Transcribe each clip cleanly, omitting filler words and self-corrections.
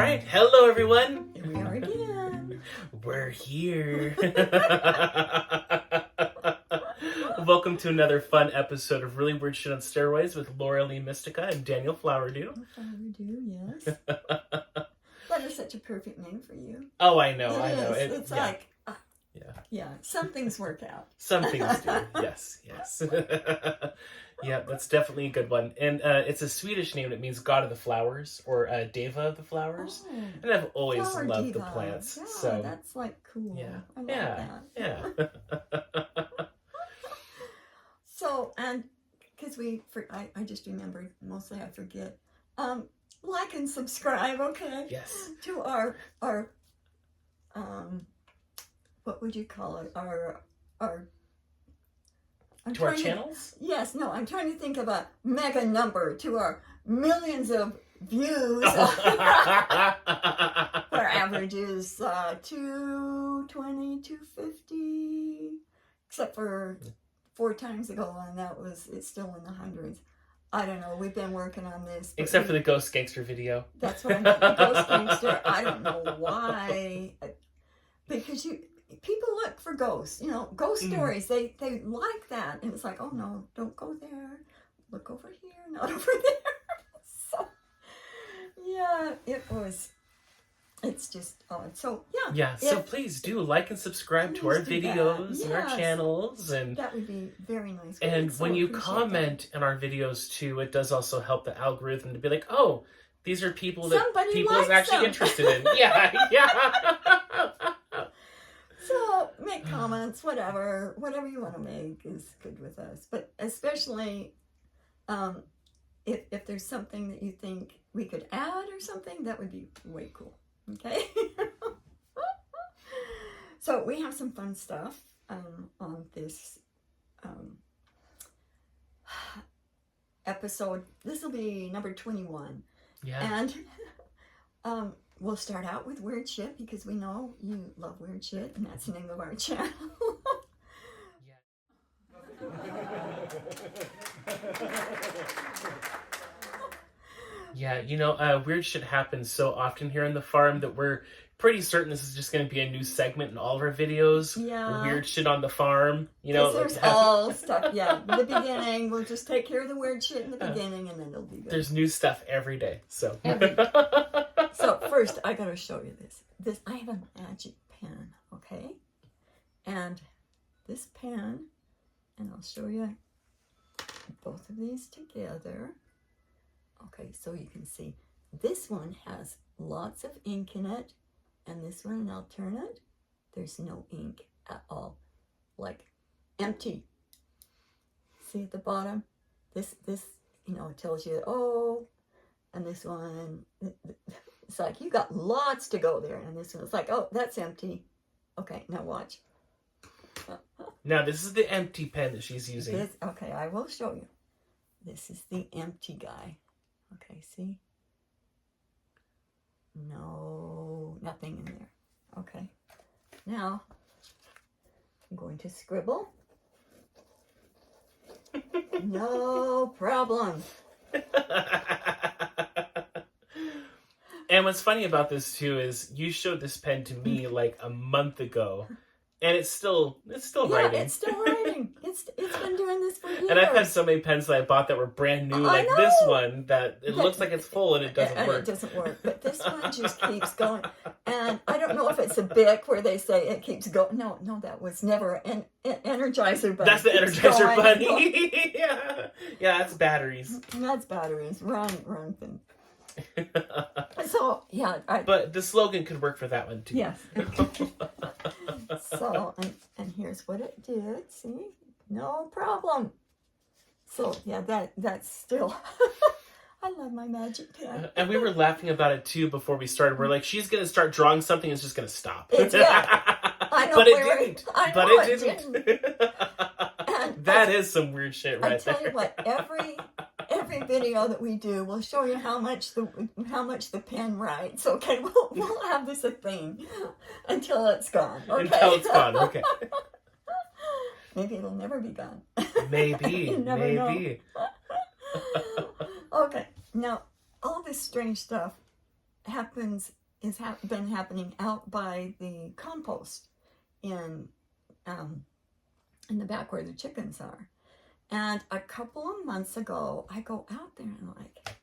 right, hello everyone. Here we are again. We're here. Welcome to another fun episode of Really Weird Shit on Steroids with Laura Lee Mystica and Daniel Flowerdew. Flowerdew, yes. That is such a perfect name for you. Oh, I know. It's like, yeah, some things work out. Some things do. Yes. Yeah, that's definitely a good one. And it's a Swedish name. It means God of the Flowers or Deva of the Flowers. Oh, and I've always loved the plants. Yeah, so that's like cool. Yeah. I love that. Yeah. So, and because I just remembered, mostly I forget. Like and subscribe, okay? Yes. To our what would you call it? Our to our channels? Yes, no, I'm trying to think of a mega number to our millions of views. Our average is 220, 250, except for 4 times ago, and it's still in the hundreds. I don't know, we've been working on this. Except for the Ghost Gangster video. That's what I meant, the Ghost Gangster. I don't know why. Because people look for ghosts, ghost stories. They like that. And it's like, oh no, don't go there. Look over here, not over there. So, yeah, it's just odd. So, yeah. Yeah, so please do like and subscribe to our videos and our channels. And that would be very nice. And when you comment in our videos too, it does also help the algorithm to be like, oh, these are people that people is actually interested in. Yeah. So make comments, whatever you want to make is good with us. But especially if there's something that you think we could add or something, that would be way cool. Okay. So we have some fun stuff on this episode. This will be number 21. Yeah. And we'll start out with weird shit because we know you love weird shit, and that's the name of our channel. Yeah, weird shit happens so often here on the farm that we're pretty certain this is just going to be a new segment in all of our videos. Yeah. Weird shit on the farm. There's all stuff. Yeah, in the beginning, we'll just take care of the weird shit in the beginning, and then it'll be good. There's new stuff every day. So. So first, I gotta show you this. I have a magic pen, okay? And this pen, and I'll show you both of these together. Okay, so you can see this one has lots of ink in it, and this one, and I'll turn it, there's no ink at all, like empty. See at the bottom? This it tells you, oh, and this one, it's like, you got lots to go there. And this one's like, oh, that's empty. Okay, now watch. Now, this is the empty pen that she's using. Okay, I will show you. This is the empty guy. Okay, see? No, nothing in there. Okay. Now, I'm going to scribble. No problem. And what's funny about this too is you showed this pen to me like a month ago, and it's still writing. It's still writing. It's been doing this for years. And I've had so many pens that I bought that were brand new, like this one that it looks like it's full and it doesn't work. It doesn't work, but this one just keeps going. And I don't know if it's a Bic where they say it keeps going. No, that was never an Energizer Bunny. That's the Energizer Bunny. Yeah, that's batteries. That's batteries. Run thing. So yeah, but the slogan could work for that one too. Yes. So and here's what it did. See, no problem. So yeah, that's still. I love my magic pen. And we were laughing about it too before we started. We're like, she's gonna start drawing something, and it's just gonna stop. I know, but it didn't. But it didn't. That is some weird shit right there. I tell you what, every video that we do, we'll show you how much the pen writes. Okay, we'll have this a thing until it's gone. Okay? Until it's gone. Okay. Maybe it'll never be gone. Maybe. You never know. Okay, now all this strange stuff been happening out by the compost in the back where the chickens are. And a couple of months ago, I go out there and I'm like,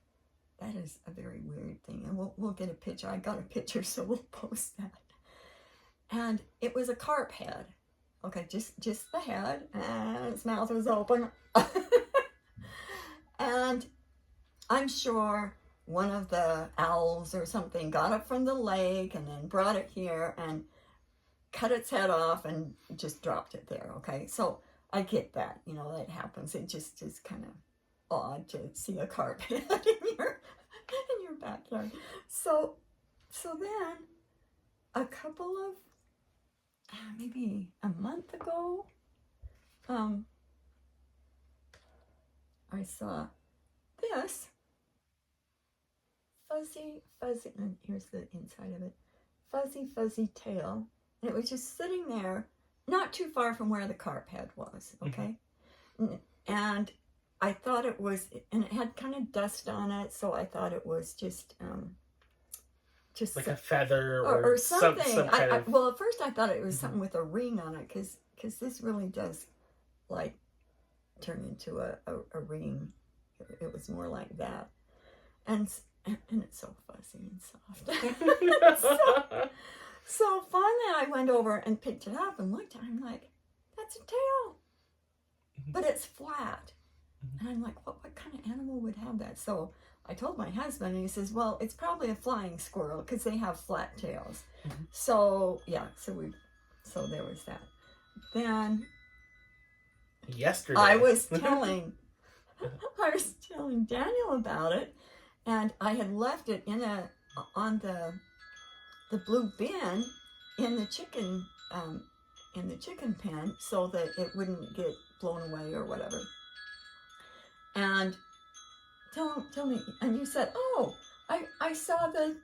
that is a very weird thing. And we'll get a picture. I got a picture, so we'll post that. And it was a carp head. Okay, just the head, and its mouth was open. And I'm sure one of the owls or something got it from the lake and then brought it here and cut its head off and just dropped it there. Okay, so I get that, you know, that happens. It just is kind of odd to see a carp head in your backyard. So then a couple of maybe a month ago, I saw this fuzzy, and here's the inside of it, fuzzy tail. And it was just sitting there, not too far from where the carp head was, okay? Mm-hmm. And I thought it was, and it had kind of dust on it, so I thought it was just like a feather or something. Some kind of... Well, at first I thought it was something with a ring on it, because this really does, like, turn into a ring. It was more like that. And it's so fuzzy and soft. So finally I went over and picked it up and looked at it. I'm like, that's a tail. But it's flat. And I'm like, what kind of animal would have that? So I told my husband, and he says, well, it's probably a flying squirrel because they have flat tails. So yeah, so there was that. Then yesterday I was telling Daniel about it, and I had left it on the blue bin in the chicken pen so that it wouldn't get blown away or whatever. And tell me, and you said, oh, I saw the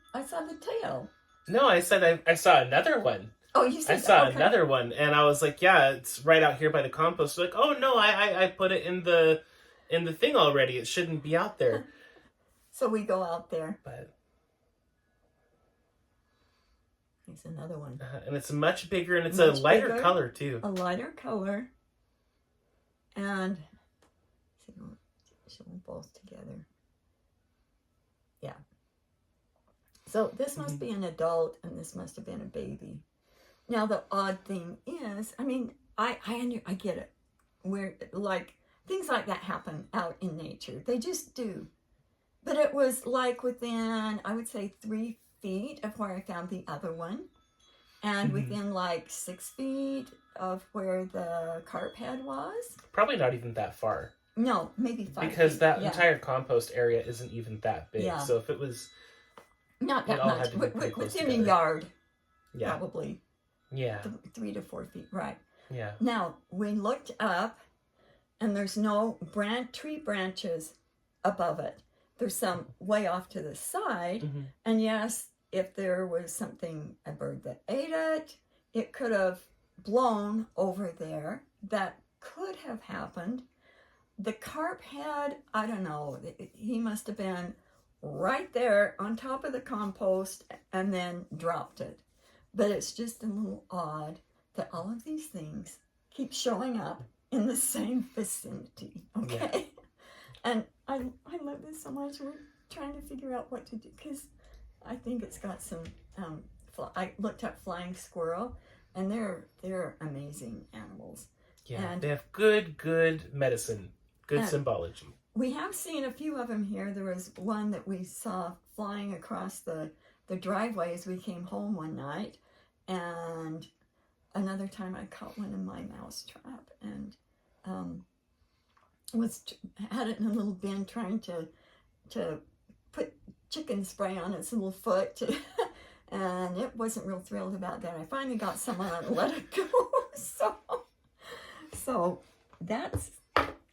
tail. No, I said I saw another one. Oh, you said I saw okay. another one, and I was like, yeah, it's right out here by the compost. Like, oh no, I put it in the thing already. It shouldn't be out there. So we go out there. But there's another one. And it's much bigger, and it's a lighter color too. A lighter color. And show them both together. Yeah. So this must be an adult, and this must have been a baby. Now the odd thing is, I mean, I get it. Where like things like that happen out in nature. They just do. But it was like within, I would say, 3 feet of where I found the other one. And within like 6 feet of where the carp head was. Probably not even that far. No, maybe 5 feet. Because that entire compost area isn't even that big. Yeah. So if it was... Not that much. Within a yard. Yeah. Probably. Yeah. 3 to 4 feet, right. Yeah. Now, we looked up, and there's no tree branches above it. There's some way off to the side, and yes, if there was a bird that ate it, it could have blown over there. That could have happened. The carp head, I don't know, he must have been right there on top of the compost and then dropped it. But it's just a little odd that all of these things keep showing up in the same vicinity, okay? Yeah. And I love this so much. We're trying to figure out what to do, because I think it's got some, I looked up flying squirrel, and they're amazing animals. Yeah, and they have good medicine, good symbology. We have seen a few of them here. There was one that we saw flying across the driveway as we came home one night, and another time I caught one in my mouse trap, and had it in a little bin trying to put chicken spray on its little foot, and it wasn't real thrilled about that. I finally got someone and let it go. So that's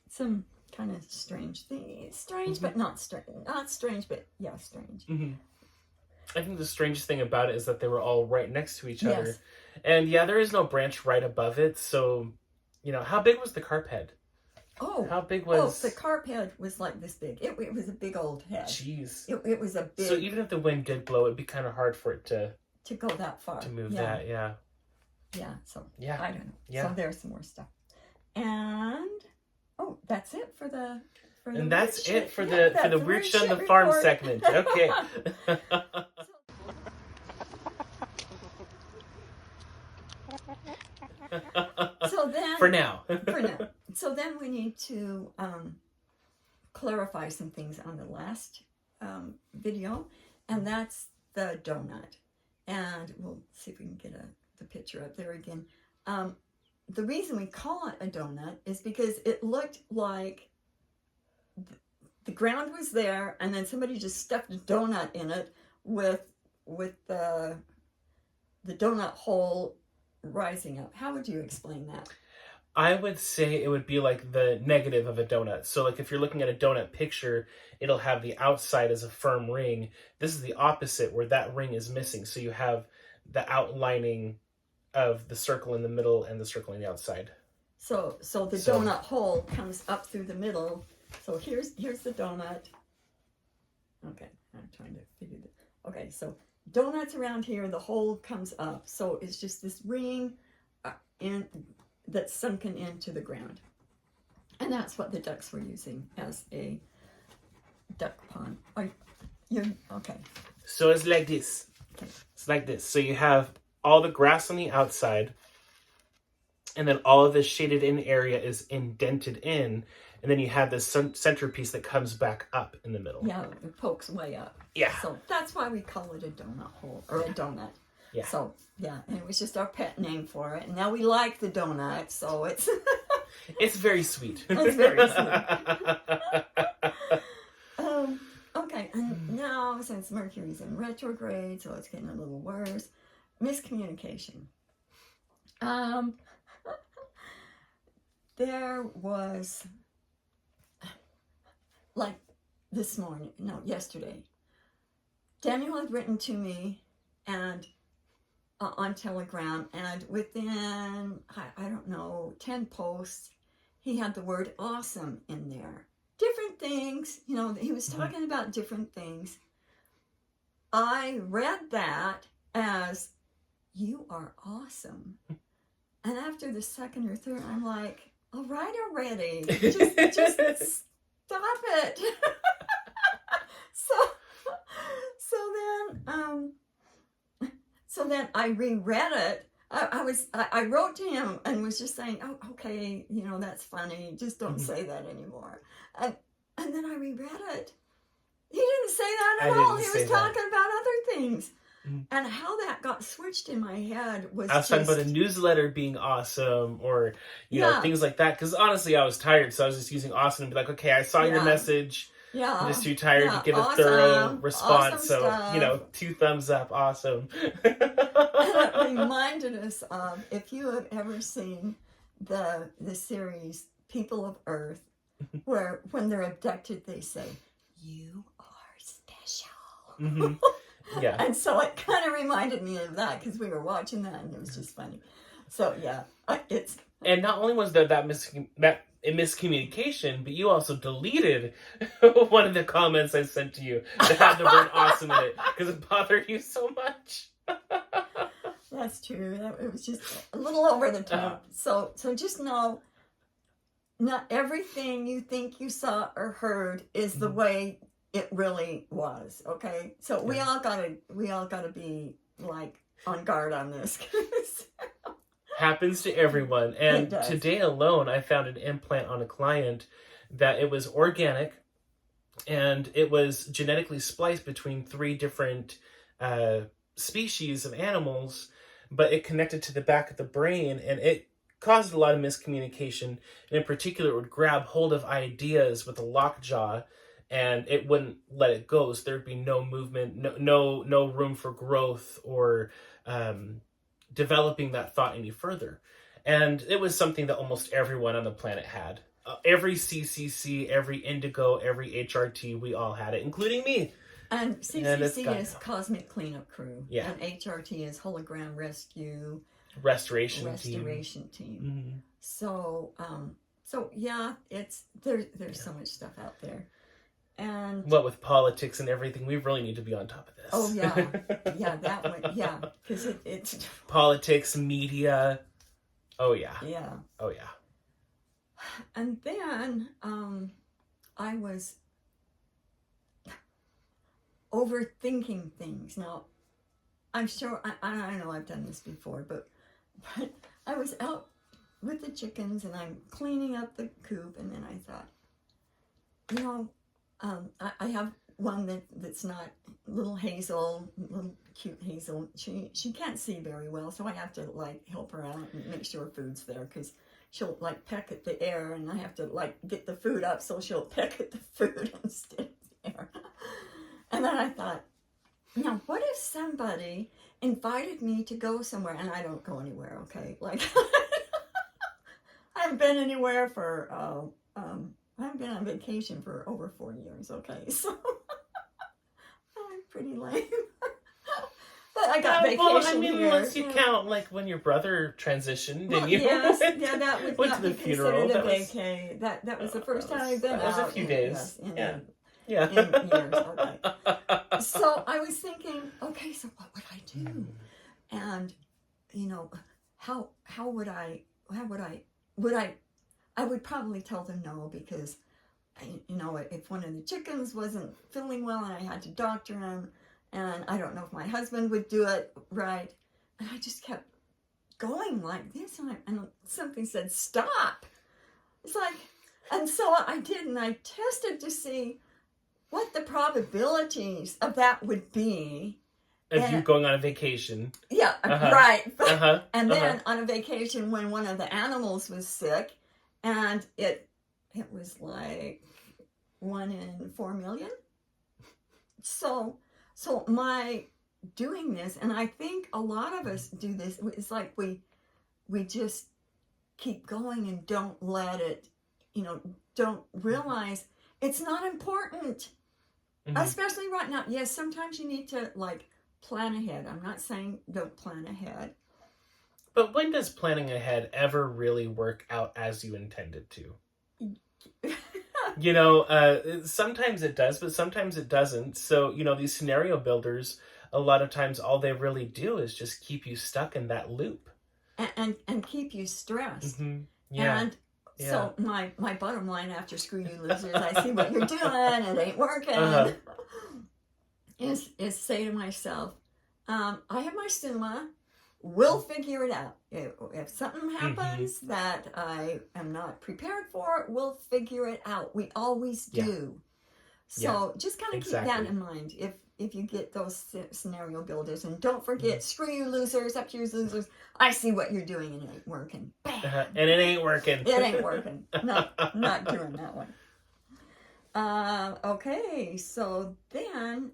some kind of strange thing. Strange, but not strange. Not strange, but yeah, strange. I think the strangest thing about it is that they were all right next to each other. And yeah, there is no branch right above it. So, how big was the carp head? Oh. How big was... Oh, the carp head was like this big. It was a big old head. Jeez. It was a big... So even if the wind did blow, it'd be kind of hard for it to go that far. To move that, yeah. Yeah, so yeah. I don't know. Yeah. So there's some more stuff. And oh, that's it for the and that's it for the the weird shit on the farm segment. Okay. So then for now. So then we need to clarify some things on the last video, and that's the donut. And we'll see if we can get the picture up there again. The reason we call it a donut is because it looked like the ground was there, and then somebody just stuffed a donut in it with the donut hole rising up. How would you explain that? I would say it would be like the negative of a donut. So like if you're looking at a donut picture, it'll have the outside as a firm ring. This is the opposite, where that ring is missing. So you have the outlining of the circle in the middle and the circle on the outside. So the donut hole comes up through the middle. So here's the donut. Okay, I'm trying to figure this. Okay, so donuts around here, the hole comes up. So it's just this ring that's sunken into the ground. And that's what the ducks were using as a duck pond. Okay. So it's like this. Okay. It's like this. So you have all the grass on the outside, and then all of this shaded in area is indented in, and then you have this centerpiece that comes back up in the middle. Yeah, it pokes way up. Yeah. So that's why we call it a donut hole, or a donut. Yeah. So, yeah, and it was just our pet name for it. And now we like the donut, so it's... It's very sweet. It's very sweet. Okay, and now, since Mercury's in retrograde, so it's getting a little worse, miscommunication. There was, like, yesterday, Daniel had written to me, and on Telegram, and within, I don't know, 10 posts, he had the word awesome in there. Different things, he was talking about different things. I read that as, you are awesome. And after the second or third, I'm like, all right already. Just stop it. So then I reread it. I wrote to him and was just saying, oh, okay, that's funny. Just don't say that anymore. And then I reread it. He didn't say that at all. He was talking about other things. And how that got switched in my head was I was talking about a newsletter being awesome, or, things like that. Because honestly, I was tired, so I was just using awesome and be like, okay, I saw your message. Yeah. I'm just too tired to give a thorough response. Awesome so, 2 thumbs up. Awesome. And it reminded us of, if you have ever seen the series People of Earth, where when they're abducted, they say, you are special. Mm-hmm. Yeah. And so it kind of reminded me of that, because we were watching that and it was just funny. So, yeah, it's... And not only was there that miscommunication, but you also deleted one of the comments I sent to you that had the word awesome in it, because it bothered you so much. That's true. It was just a little over the top. So just know, not everything you think you saw or heard is the way it really was. Okay, so we all gotta be like on guard on this. Happens to everyone. And today alone, I found an implant on a client that it was organic, and it was genetically spliced between 3 different species of animals, but it connected to the back of the brain, and it caused a lot of miscommunication. And in particular, it would grab hold of ideas with a lockjaw, and it wouldn't let it go. So there'd be no movement, no room for growth or developing that thought any further. And it was something that almost everyone on the planet had. Every CCC, every Indigo, every HRT, we all had it, including me. And CCC is Cosmic Cleanup Crew. Yeah. And HRT is Hologram Rescue. Restoration Team. Mm-hmm. So, So yeah, there's so much stuff out there, and what with politics and everything, we really need to be on top of this. oh yeah, yeah, that one, yeah, because it's politics, media. Oh yeah. Yeah. Oh yeah. And then I was overthinking things. Now, I'm sure, I know I've done this before, but I was out with the chickens and I'm cleaning up the coop, and then I thought, you know, I have one that's not little Hazel, little cute Hazel. She can't see very well, so I have to like help her out and make sure food's there, because she'll like peck at the air, and I have to like get the food up so she'll peck at the food instead of the air. And then I thought, now what if somebody invited me to go somewhere, and I don't go anywhere, okay? Like I haven't been anywhere for I haven't been on vacation for over 4 years, okay? So I'm pretty lame. But I got vacation well, I mean, here. once you count, like, when your brother transitioned Well, and you yes, went, yeah, that would went not to the be funeral. considered a That was, vacay. That was the first time I've been out. That was a few days. Yes, Yeah. in years, okay. So I was thinking, okay, so what would I do? And, you know, how would I would probably tell them no, because, you know, if one of the chickens wasn't feeling well and I had to doctor him, and I don't know if my husband would do it right. And I just kept going like this, and something said, stop. It's like, and so I did, and I tested to see what the probabilities of that would be. Of you going on a vacation. Yeah, Uh-huh. right. Uh-huh. And then on a vacation when one of the animals was sick, and it was like 1 in 4 million. So my doing this, and I think a lot of us do this, it's like we just keep going and don't let it, you know, don't realize it's not important. Mm-hmm. Especially right now. Yes, sometimes you need to like plan ahead. I'm not saying don't plan ahead. But when does planning ahead ever really work out as you intended to? You know, sometimes it does, but sometimes it doesn't. So, you know, these scenario builders, a lot of times all they really do is just keep you stuck in that loop. And keep you stressed. Mm-hmm. Yeah. And so my bottom line after Screw You Losers, I see what you're doing, it ain't working, is say to myself, I have my Suma, we'll figure it out. If something happens that I am not prepared for, we'll figure it out. We always do. So just kind of keep that in mind if you get those scenario builders. And don't forget, Screw You Losers, up to your losers. I see what you're doing and it ain't working. Bam! And it ain't working. It ain't working. No, not doing that one. Okay, so then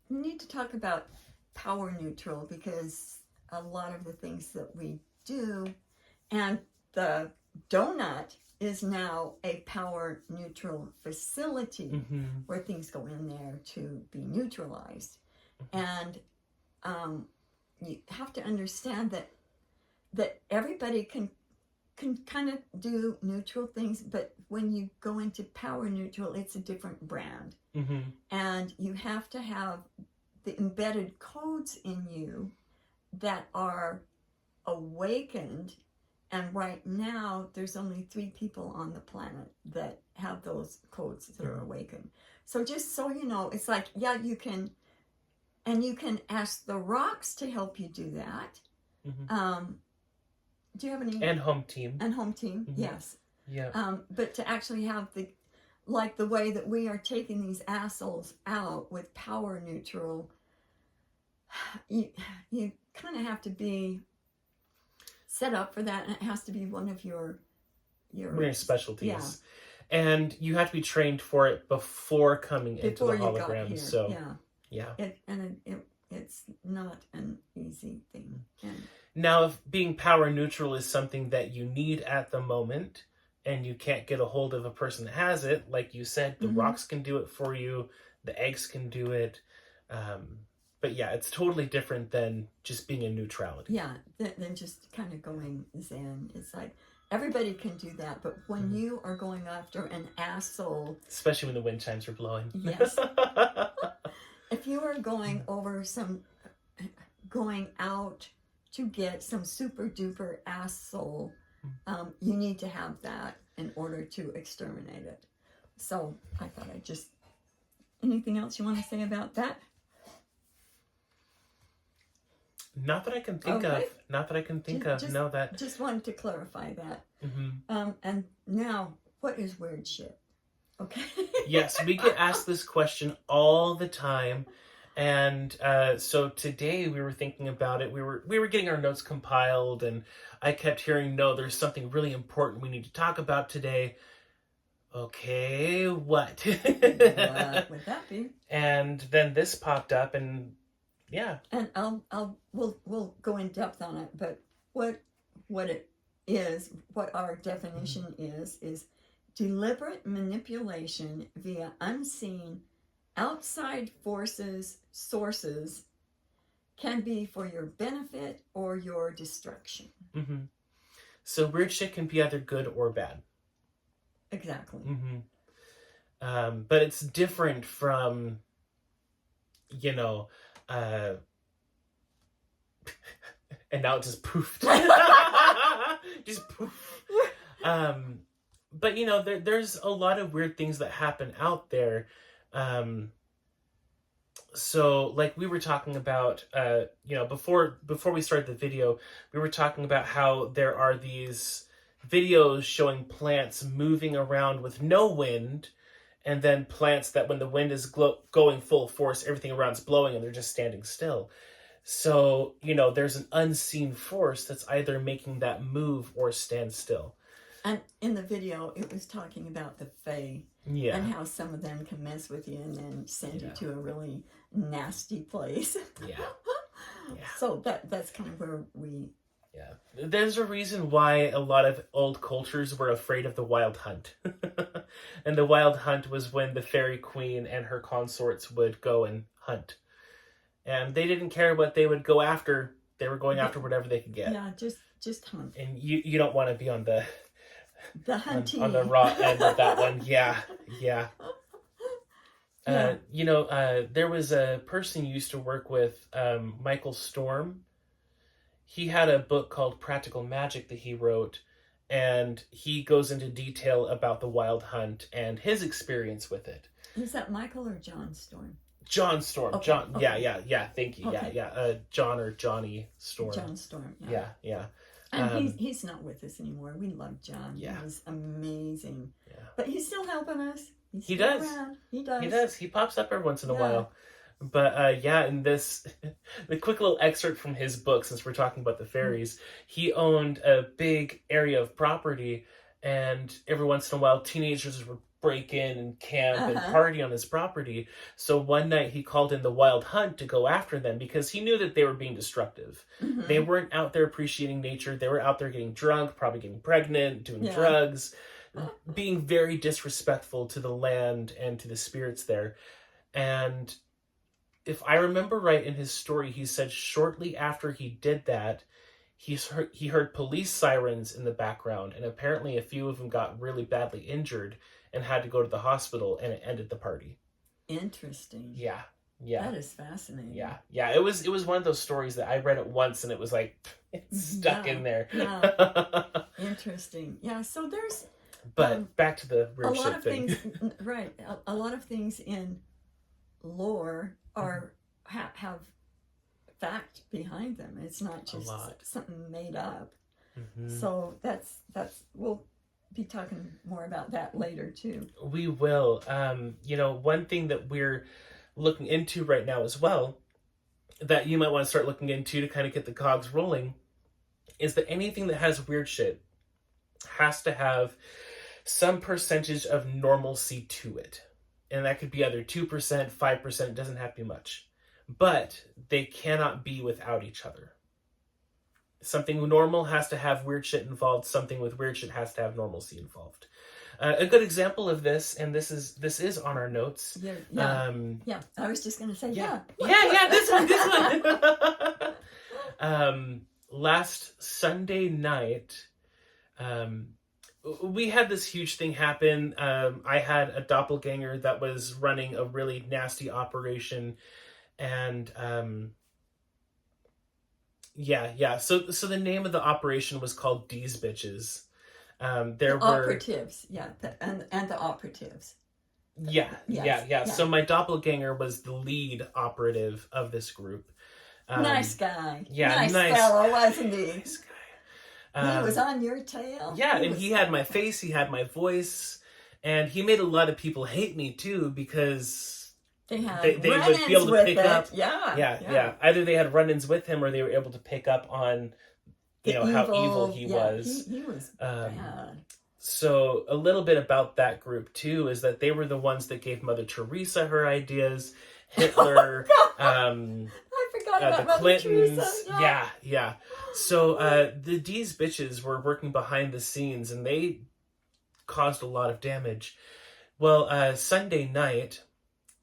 we need to talk about power neutral, because a lot of the things that we do, and the donut is now a power neutral facility where things go in there to be neutralized. And you have to understand that everybody can kind of do neutral things, but when you go into power neutral, it's a different brand. And you have to have the embedded codes in you that are awakened. And right now, there's only 3 people on the planet that have those codes that are awakened. So just so you know, it's like, yeah, you can ask the rocks to help you do that. Do you have any? And home team. And home team, yes. Yeah. But to actually have the way that we are taking these assholes out with power neutral, you kind of have to be set up for that, and it has to be one of your specialties. Yeah. And you have to be trained for it before coming into the you got hologram. here. So yeah. It's not an easy thing. And now, if being power neutral is something that you need at the moment, and you can't get a hold of a person that has it, like you said, the rocks can do it for you, the eggs can do it. But yeah, it's totally different than just being in neutrality. Yeah, than just kind of going zen. It's like, everybody can do that, but when you are going after an asshole, especially when the wind chimes are blowing. Yes. If you are going out to get some super duper asshole, you need to have that in order to exterminate it. So I thought I'd just, anything else you want to say about that? Not that I can think of. Not that I can think of. No, that. Just wanted to clarify that. And now, what is weird shit? Okay. Yes, we get asked this question all the time, and so today we were thinking about it. We were getting our notes compiled, and I kept hearing, "No, there's something really important we need to talk about today." Okay, what? What would that be? And then this popped up, and yeah. And we'll go in depth on it, but what it is, what our definition is deliberate manipulation via unseen outside sources can be for your benefit or your destruction. So weird shit can be either good or bad. Exactly. But it's different from, you know, and now it just poofed. Just poof. But you know, there's a lot of weird things that happen out there. So like we were talking about, you know, before we started the video, we were talking about how there are these videos showing plants moving around with no wind, and then plants that when the wind is going full force, everything around's blowing and they're just standing still. So, you know, there's an unseen force that's either making that move or stand still. And in the video, it was talking about the Fae. Yeah. And how some of them can mess with you and then send you to a really nasty place. Yeah. So that's kind of where we... Yeah. There's a reason why a lot of old cultures were afraid of the wild hunt. And the wild hunt was when the fairy queen and her consorts would go and hunt. And they didn't care what they would go after. They were going after whatever they could get. Yeah, just hunt. And you don't want to be on the hunting. On the raw end of that one. Yeah. You know, there was a person you used to work with, Michael Stormm. He had a book called Practical Magic that he wrote, and he goes into detail about the wild hunt and his experience with it. Is that Michael or John Stormm? John Stormm. Okay. John. Okay. Yeah. Thank you. Okay. Yeah. John or Johnny Stormm. John Stormm. Yeah. And he's not with us anymore. We love John. Yeah. He was amazing. Yeah. But he's still helping us. He does. Around. He does. He pops up every once in a while. But in this, the quick little excerpt from his book, since we're talking about the fairies, he owned a big area of property, and every once in a while teenagers would break in and camp and party on his property. So one night he called in the wild hunt to go after them because he knew that they were being destructive. They weren't out there appreciating nature. They were out there getting drunk, probably getting pregnant, doing drugs, being very disrespectful to the land and to the spirits there. And if I remember right in his story, he said shortly after he did that, he heard police sirens in the background, and apparently a few of them got really badly injured and had to go to the hospital, and it ended the party. Interesting. Yeah. That is fascinating. Yeah. It was one of those stories that I read it once, and it was like, it's stuck in there. Yeah. Interesting. Yeah, so there's... But back to the weird shit thing. A lot of things, right. A lot of things in lore are have fact behind them. It's not just something made up. So that's we'll be talking more about that later too. We will. You know, one thing that we're looking into right now as well, that you might want to start looking into to kind of get the cogs rolling, is that anything that has weird shit has to have some percentage of normalcy to it. And that could be either 2%, 5%, it doesn't have to be much. But they cannot be without each other. Something normal has to have weird shit involved. Something with weird shit has to have normalcy involved. A good example of this, and this is on our notes. Yeah. I was just gonna say this one. Last Sunday night, we had this huge thing happen. I had a doppelganger that was running a really nasty operation, and So the name of the operation was called D's Bitches. There the were operatives, and the operatives. Yeah. So my doppelganger was the lead operative of this group. Nice guy. Yeah, nice fellow, wasn't he? Nice guy. He was on your tail. Yeah, he had my face, he had my voice, and he made a lot of people hate me too because they would be able to pick up. Yeah. Either they had run-ins with him or they were able to pick up on how evil he was. He was bad. So a little bit about that group too is that they were the ones that gave Mother Teresa her ideas, Hitler, I forgot about the Mother Clintons. Teresa. Yeah. So the D's bitches were working behind the scenes and they caused a lot of damage. Well, Sunday night,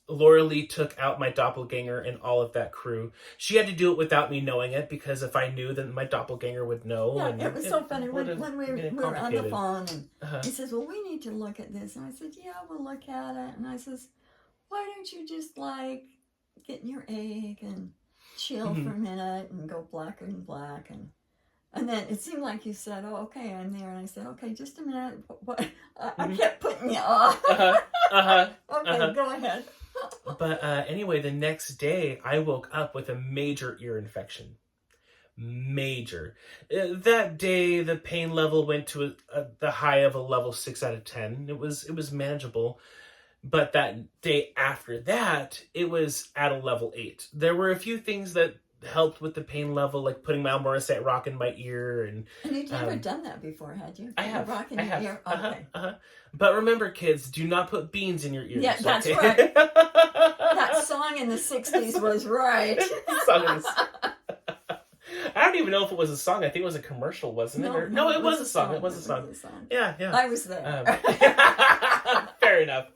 Laura Lee took out my doppelganger and all of that crew. She had to do it without me knowing it because if I knew, then my doppelganger would know. Yeah, it was so funny when we were on the phone and he says, well, we need to look at this. And I said, yeah, we'll look at it. And I says, why don't you just get in your egg and chill for a minute and go blacker and black. And then it seemed like you said, oh, okay, I'm there. And I said, okay, just a minute. What? I kept putting you off. Okay, go ahead. But anyway, the next day, I woke up with a major ear infection. Major. That day, the pain level went to the high of a level 6 out of 10. It was manageable. But that day after that, it was at a level 8. There were a few things that helped with the pain level, like putting Mal Morissette rock in my ear. And you'd never done that before, had you? I have. Rock in your ear? Okay. But remember, kids, do not put beans in your ears. Yeah, that's right. That song in the 60s was right. I don't even know if it was a song. I think it was a commercial, wasn't it? No, it was a song. It was a song. Yeah. I was there. Fair enough.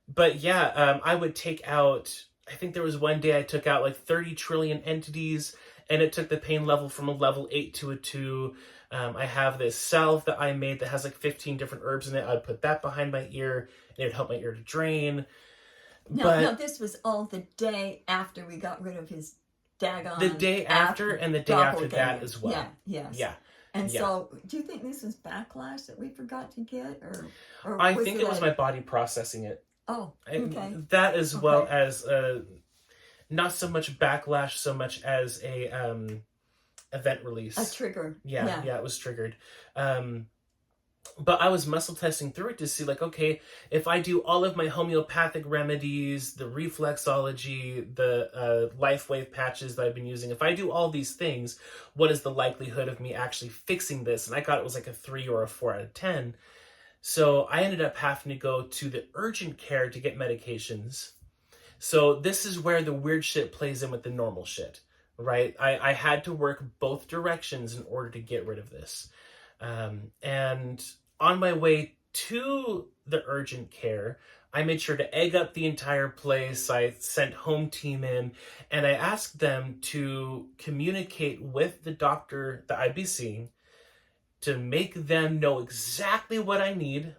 But yeah, I would take out, I think there was one day I took out like 30 trillion entities, and it took the pain level from a level 8 to a 2. I have this salve that I made that has like 15 different herbs in it. I'd put that behind my ear, and it would help my ear to drain. No, this was all the day after we got rid of his daggone. The day after and the day after that as well. Yeah, yes. Yeah. And so, do you think this was backlash that we forgot to get? Or I think it was my body processing it. Oh, okay. That as well as not so much backlash, so much as a event release. A trigger. Yeah, it was triggered. But I was muscle testing through it to see, like, okay, if I do all of my homeopathic remedies, the reflexology, the life wave patches that I've been using, if I do all these things, what is the likelihood of me actually fixing this? And I got it was like a 3 or a 4 out of 10. So I ended up having to go to the urgent care to get medications. So this is where the weird shit plays in with the normal shit, right? I had to work both directions in order to get rid of this. And on my way to the urgent care, I made sure to egg up the entire place. I sent home team in, and I asked them to communicate with the doctor that I'd be seeing to make them know exactly what I need.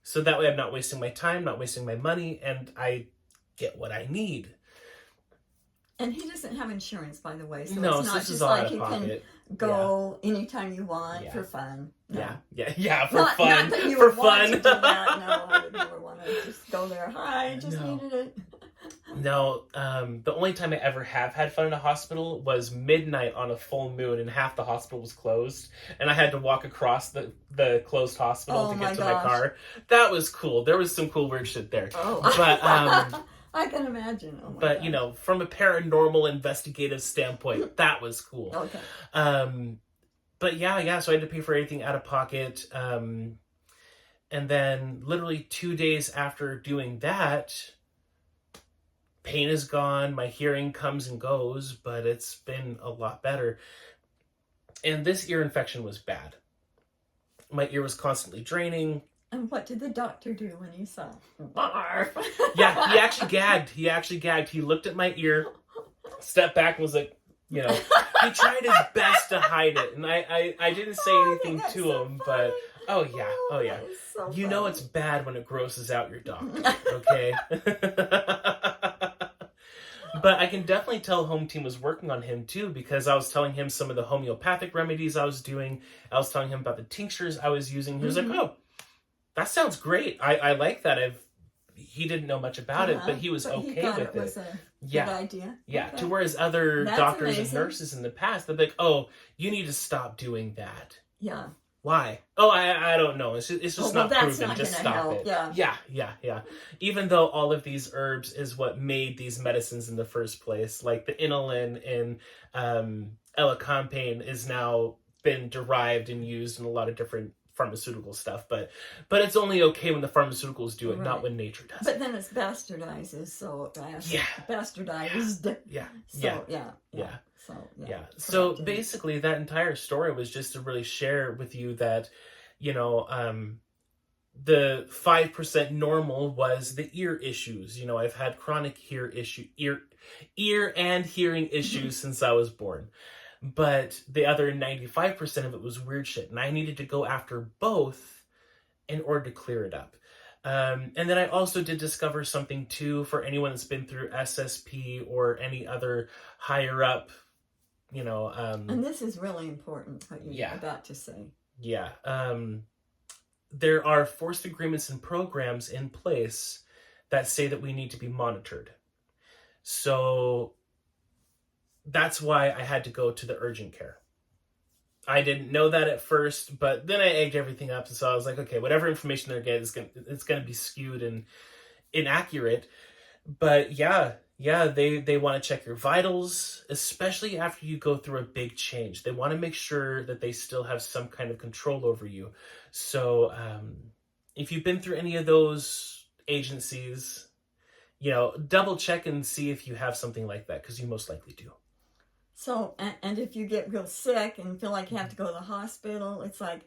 So that way I'm not wasting my time, not wasting my money, and I get what I need. And he doesn't have insurance, by the way, so no, it's not this just is all like out of you pocket. can go anytime you want for fun. No. Yeah, for fun. Not that you would want to do that. No, I would never want to just go there. Hi, I just needed it. No, the only time I ever have had fun in a hospital was midnight on a full moon, and half the hospital was closed, and I had to walk across the closed hospital to get to my car. That was cool. There was some cool weird shit there. Oh. But I can imagine. Oh my but God. From a paranormal investigative standpoint, that was cool. Okay. But yeah, so I had to pay for everything out of pocket. And then literally 2 days after doing that, pain is gone, my hearing comes and goes, but it's been a lot better. And this ear infection was bad. My ear was constantly draining. And what did the doctor do when he saw? Barf. Yeah, he actually gagged. He looked at my ear, stepped back, and was like, You know, he tried his best to hide it, and I didn't say anything to him, but oh yeah. So you know it's bad when it grosses out your doctor, okay? But I can definitely tell Home Team was working on him too, because I was telling him some of the homeopathic remedies I was doing. I was telling him about the tinctures I was using. He was like, "Oh, that sounds great. I like that." He didn't know much about it, but he was okay with it. Was a good idea. Yeah. Okay. To whereas other doctors amazing. and nurses in the past, they're like, "Oh, you need to stop doing that." Yeah. Why? Oh, I don't know. It's just not proven. Not just gonna stop help. it. Yeah. Even though all of these herbs is what made these medicines in the first place, like the inulin and elecampane is now been derived and used in a lot of different pharmaceutical stuff, but it's only okay when the pharmaceuticals do it, not when nature does it. But then it's bastardized, so bastardized. So basically that entire story was just to really share with you that, you know, the 5% normal was the ear issues. You know, I've had chronic ear and hearing issues since I was born. But the other 95% of it was weird shit. And I needed to go after both in order to clear it up. And then I also did discover something too for anyone that's been through S.S.P or any other higher up, you know. And this is really important, what you're about to say. Yeah. There are forced agreements and programs in place that say that we need to be monitored. So that's why I had to go to the urgent care. I didn't know that at first, but then I egged everything up, and so I was like, okay, whatever information they're getting, it's going to be skewed and inaccurate. But yeah, they want to check your vitals, especially after you go through a big change. They want to make sure that they still have some kind of control over you. So if you've been through any of those agencies, you know, double check and see if you have something like that, because you most likely do. So, and if you get real sick and feel like you have to go to the hospital, it's like,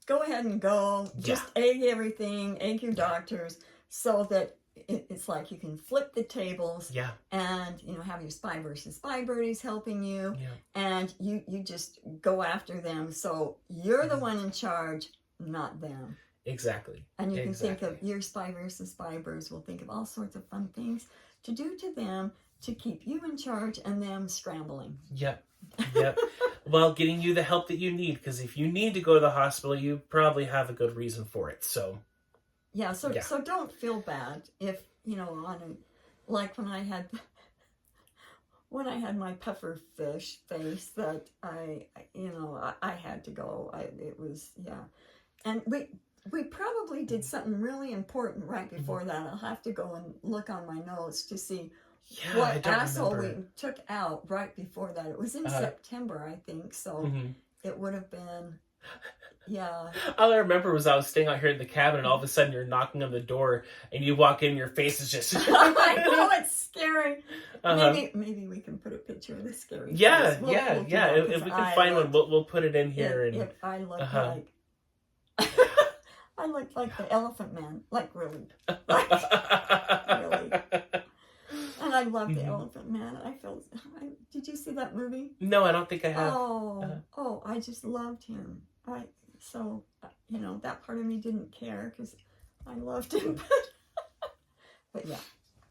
go ahead and go. Just egg everything, egg your doctors, so that it's like you can flip the tables. Yeah. And, you know, have your Spy vs. Spy Birdies helping you. Yeah. And you just go after them. So you're the one in charge, not them. Exactly. And you can think of your Spy vs. Spy Birds will think of all sorts of fun things to do to them to keep you in charge and them scrambling. Yep. Well, getting you the help that you need, because if you need to go to the hospital, you probably have a good reason for it. So so don't feel bad if, you know, like when I had my puffer fish face that I had to go. It was and we probably did something really important right before that. I'll have to go and look on my notes to see what asshole we took out right before that. It was in September, I think. So it would have been, All I remember was I was staying out here in the cabin, and all of a sudden you're knocking on the door, and you walk in, and your face is just... I know, it's scary. Maybe we can put a picture of the scary face. We'll if we can find one, we'll put it in here. If I look like... I look like the Elephant Man. Like, really. Really. And I love the Elephant Man. Did you see that movie? No, I don't think I have. Oh, I just loved him. You know, that part of me didn't care because I loved him. But yeah.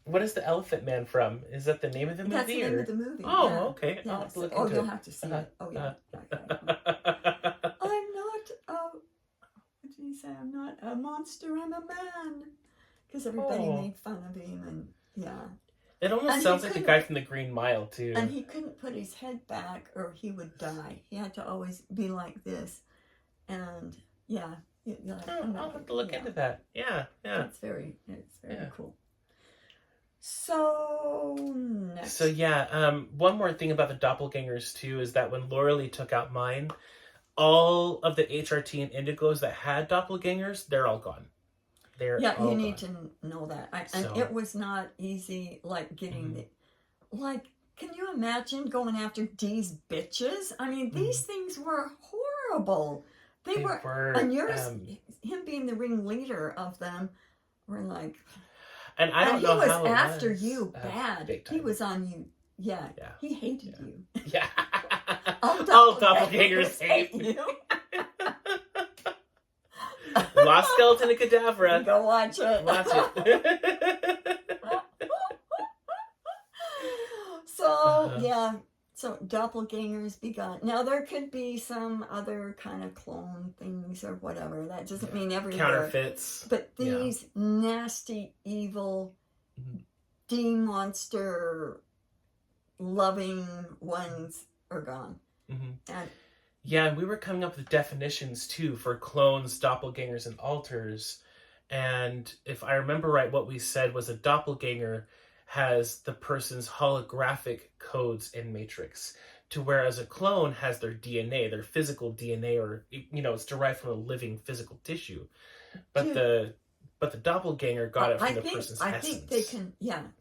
What is the Elephant Man from? Is that the name of the movie? That's the name of the movie. Oh, okay. I'll have to look into you'll have to see it. Oh, yeah. I'm not, what did he say? I'm not a monster, I'm a man. Because everybody made fun of him and, It almost sounds like the guy from the Green Mile, too. And he couldn't put his head back or he would die. He had to always be like this. And, I'll have to look into that. Yeah. It's very cool. So, next. So, one more thing about the Doppelgängers, too, is that when Laura Lee took out mine, all of the HRT and Indigos that had Doppelgängers, they're all gone. You need to know that. And it was not easy, like, getting can you imagine going after these bitches? I mean, these things were horrible. They were, and yours, him being the ringleader of them, were like... And I don't know how he was after you bad. He was on you Yeah. Yeah. He hated Yeah. you. Yeah. All doppelgangers hate me. you. Lost Skeleton and Cadavra. Go watch it. Watch it. So, yeah. So, doppelgangers be gone. Now, there could be some other kind of clone things or whatever. That doesn't mean everywhere. Counterfeits. But these nasty, evil, monster loving ones are gone. And yeah, and we were coming up with definitions too for clones, doppelgangers, and alters. And if I remember right, what we said was a doppelganger has the person's holographic codes and matrix, to whereas a clone has their DNA, their physical DNA, or it's derived from a living physical tissue. But the doppelganger got it from the person's essence. I think they can,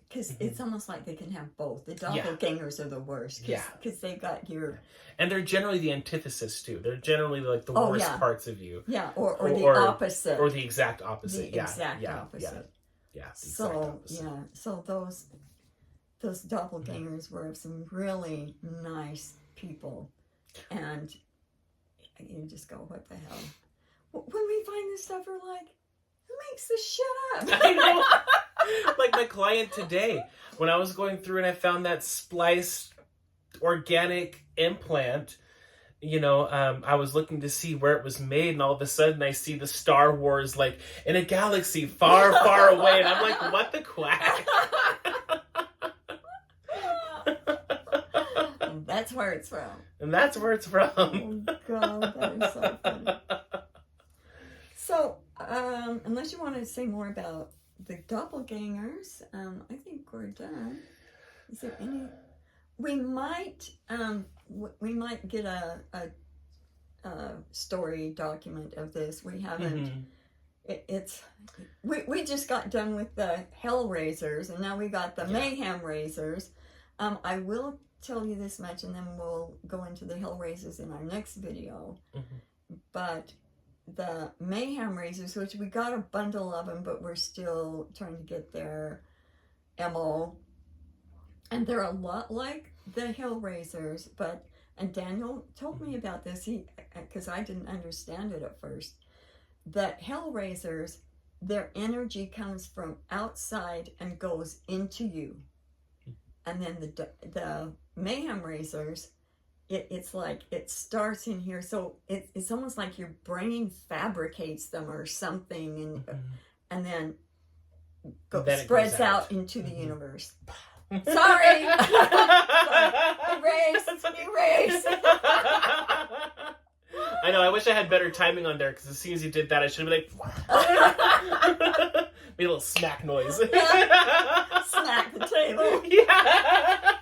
because it's almost like they can have both. The doppelgangers are the worst, because they got your... And they're generally the antithesis, too. They're generally like the worst parts of you. Yeah, or the opposite. Or the exact opposite. The exact opposite. Yeah, so those doppelgangers were some really nice people, and you just go, what the hell? When we find this stuff, we're like, who makes this shit up? I know. Like my client today, when I was going through and I found that spliced organic implant, I was looking to see where it was made, and all of a sudden I see the Star Wars like in a galaxy far, far away, and I'm like, what the quack? And that's where it's from. And that's where it's from. Oh God, that is so funny. So, unless you want to say more about the doppelgangers, I think we're done. Is there any? We might get a story document of this. We haven't. We just got done with the Hellraisers, and now we got the Mayhem Raisers. I will tell you this much, and then we'll go into the Hellraisers in our next video. But the Mayhem Raisers, which we got a bundle of them, but we're still trying to get their MO. And they're a lot like the Hellraisers, and Daniel told me about this, because I didn't understand it at first, that Hellraisers, their energy comes from outside and goes into you. And then the Mayhem Raisers, it's like it starts in here, so it's almost like your brain fabricates them or something, and then spreads out into the universe. Sorry. Erase. I know, I wish I had better timing on there, because as soon as you did that, I should have been like... made a little smack noise. Smack the table. Yeah.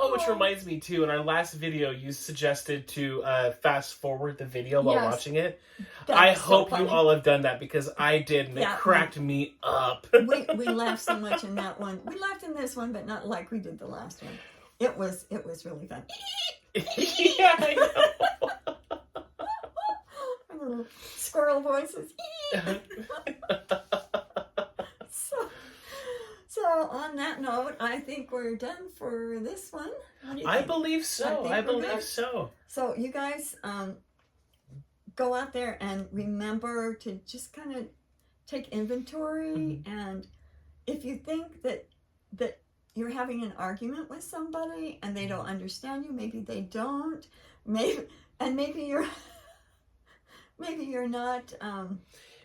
Oh, which reminds me too, in our last video, you suggested to fast forward the video while watching it. I hope you all have done that, because I did, and it cracked me up. we laughed so much in that one. We laughed in this one, but not like we did the last one. It was really fun. Yeah, I know. Our little squirrel voices. So on that note, I think we're done for this one. I believe so. I believe so. So you guys go out there and remember to just kind of take inventory. And if you think that you're having an argument with somebody and they don't understand you, maybe they don't, maybe you're not.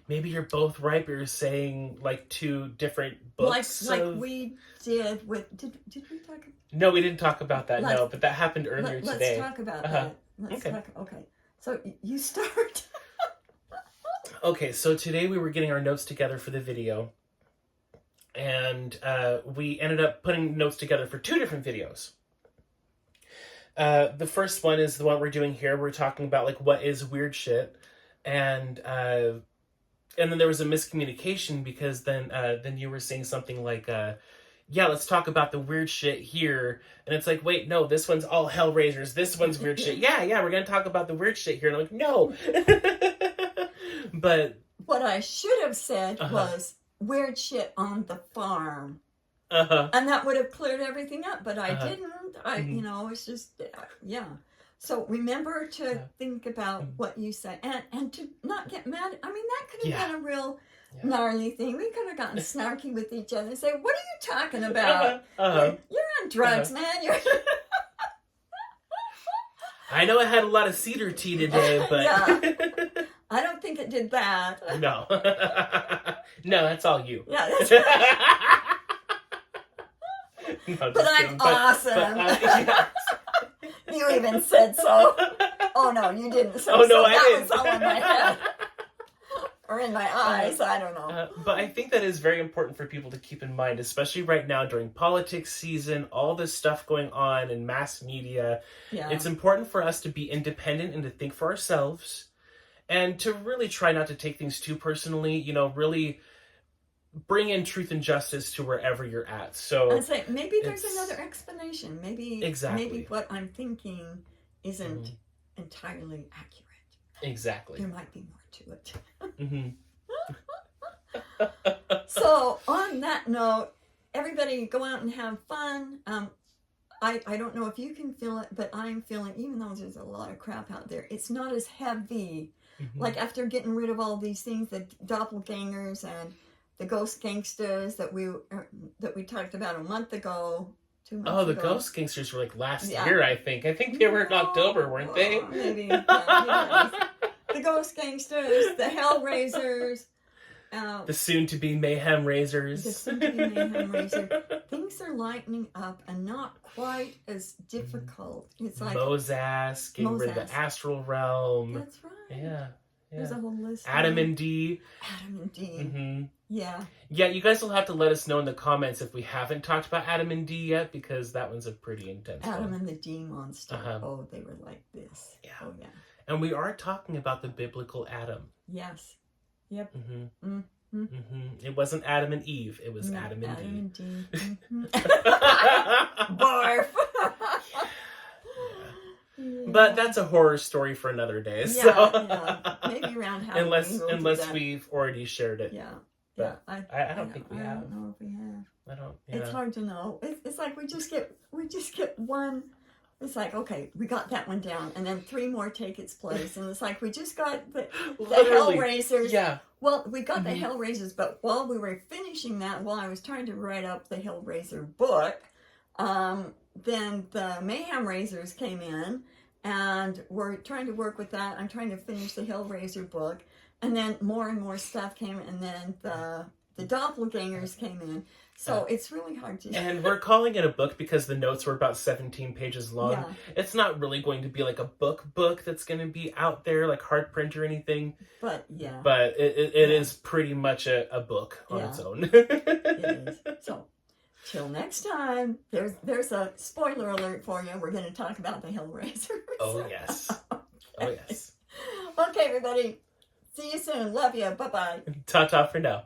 Maybe you're both right, but you're saying like two different books. Like we did with... Did we talk? No, we didn't talk about that, but that happened earlier today. Let's talk about that. Okay. So you start. Okay, so today we were getting our notes together for the video. And we ended up putting notes together for two different videos. The first one is the one we're doing here. We're talking about like what is weird shit. And then there was a miscommunication, because then you were saying something like, let's talk about the weird shit here. And it's like, wait, no, this one's all Hellraisers. This one's weird shit. Yeah, we're going to talk about the weird shit here. And I'm like, no. But what I should have said was weird shit on the farm. and that would have cleared everything up, but I didn't. You know, it's just, yeah. So remember to think about what you say, and to not get mad. I mean, that could have been a real gnarly thing. We could have gotten snarky with each other and say, what are you talking about? You're on drugs, man. You're I know I had a lot of cedar tea today, but... I don't think it did that. No. No, that's all you. Yeah, that's right. No, but I'm awesome. You even said so. Oh, no, you didn't say no, so. I That didn't. was all in my head. Or in my eyes, I don't know. But I think that is very important for people to keep in mind, especially right now during politics season, all this stuff going on in mass media. Yeah. It's important for us to be independent and to think for ourselves and to really try not to take things too personally, you know, really bring in truth and justice to wherever you're at. So I'd say maybe there's another explanation. Maybe what I'm thinking isn't entirely accurate. Exactly. There might be more to it. So on that note, everybody go out and have fun. I don't know if you can feel it, but I'm feeling, even though there's a lot of crap out there, it's not as heavy. Like after getting rid of all these things, the doppelgangers and the ghost gangsters that we talked about a month ago, 2 months ago. Oh, the ghost gangsters were like last year, I think. I think they were in October, weren't they? Maybe. Yeah, the ghost gangsters, the hellraisers. The soon-to-be Mayhem raisers. The soon-to-be Mayhem raiser. Things are lightening up and not quite as difficult. It's like Mozas, getting rid of the astral realm. That's right. Yeah. There's a whole list. Adam and D. Adam and D. Yeah. Yeah, you guys will have to let us know in the comments if we haven't talked about Adam and D yet, because that one's a pretty intense one. Adam and the D monster. Oh, they were like this. Yeah. Oh, yeah. And we are talking about the biblical Adam. Yes. Yep. It wasn't Adam and Eve. It was Adam and Adam D. and D. Barf. Yeah. But that's a horror story for another day. Yeah. Maybe around Halloween. Unless we've already shared it. Yeah. But I don't think we have. I don't know if we have. I don't. It's hard to know. It's like we just get one. It's like, okay, we got that one down, and then 3 more take its place, and it's like we just got the Hellraisers. Yeah. Well, we got the Hellraisers, but while we were finishing that, while I was trying to write up the Hellraiser book, then the Mayhem Raisers came in, and we're trying to work with that. I'm trying to finish the Hellraiser book, and then more and more stuff came, and then the Doppelgängers came in. So it's really hard to... And we're calling it a book because the notes were about 17 pages long. Yeah. It's not really going to be like a book that's going to be out there, like hard print or anything. But, yeah. But it is pretty much a book on its own. It is. So, till next time, there's a spoiler alert for you. We're going to talk about the Hellraisers. Oh, yes. Oh, yes. Okay, everybody. See you soon. Love you. Bye-bye. Ta-ta for now.